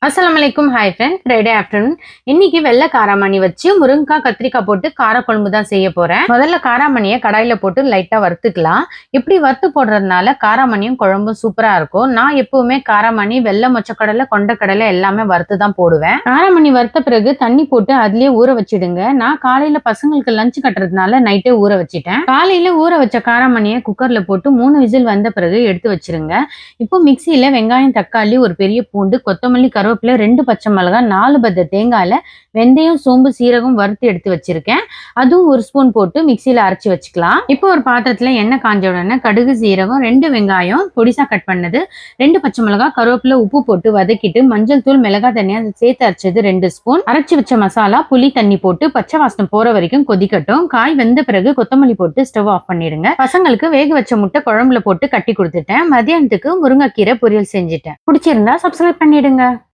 அஸ்ஸலாமலைக்கும். Hi friend, Friday afternoon. இன்னைக்கு வெள்ளை காராமணி வச்சு முருங்கைக்காய் கத்திரிக்காய் போட்டு காரக்குழம்பு தான் செய்ய போறேன். முதல்ல காராமணியை கடாயில போட்டு லைட்டா வறுத்துக்கலாம். இப்படி வறுத்து போடுறதுனால காராமணியும் குழம்பும் சூப்பரா இருக்கும். நான் எப்பவுமே காராமணி, வெள்ளை மொச்சக்கடலை, கொண்டக்கடலை எல்லாமே வறுத்து தான் போடுவேன். காராமணி வறுத்த பிறகு தண்ணி போட்டு அதுலயே ஊற வச்சிடுங்க. நான் காலையில பசங்களுக்கு லஞ்ச் கட்டுறதுனால நைட்டே ஊற வச்சிட்டேன். காலையில ஊற வச்ச காராமணியை குக்கர்ல போட்டு 3 விசில் வந்த பிறகு எடுத்து வச்சிருங்க. இப்போ மிக்சியில வெங்காயம், தக்காளி, ஒரு பெரிய பூண்டு, கொத்தமல்லி, கருவேப்பிலை, 2 பச்சை மிளகாய், 4 பத்த தேங்காயில வெந்தயம், சோம்பு, சீரகம் வறுத்து எடுத்து வச்சிருக்கேன். அதுவும் 1 ஸ்பூன் போட்டு மிக்சியில அரைச்சு வச்சுக்கலாம். இப்போ ஒரு பாத்திரத்துல எண்ணெய் காஞ்ச உடனே கடுகு, சீரகம், 2 வெங்காயம் பொடிசா கட் பண்ணது, 2 பச்சை மிளகாய், கருவேப்பிலை, உப்பு போட்டு வதக்கிட்டு மஞ்சள் தூள், மிளகாய் தனியா சேர்த்து அரைச்சது 2 ஸ்பூன், அரைச்சு வச்ச மசாலா, புளி தண்ணி போட்டு பச்சை வாசனை போற வரைக்கும் கொதிக்கட்டும். காய் வெந்த பிறகு கொத்தமல்லி போட்டு ஸ்டவ் ஆஃப் பண்ணிடுங்க. பசங்களுக்கு வேக வச்ச முட்டை குழம்புல போட்டு கட்டி கொடுத்துட்டேன். மதியானத்துக்கு முருங்கைக்கீரை பொரியல் செஞ்சுட்டேன். பிடிச்சிருந்தா சப்ஸ்கிரைப் பண்ணிடுங்க.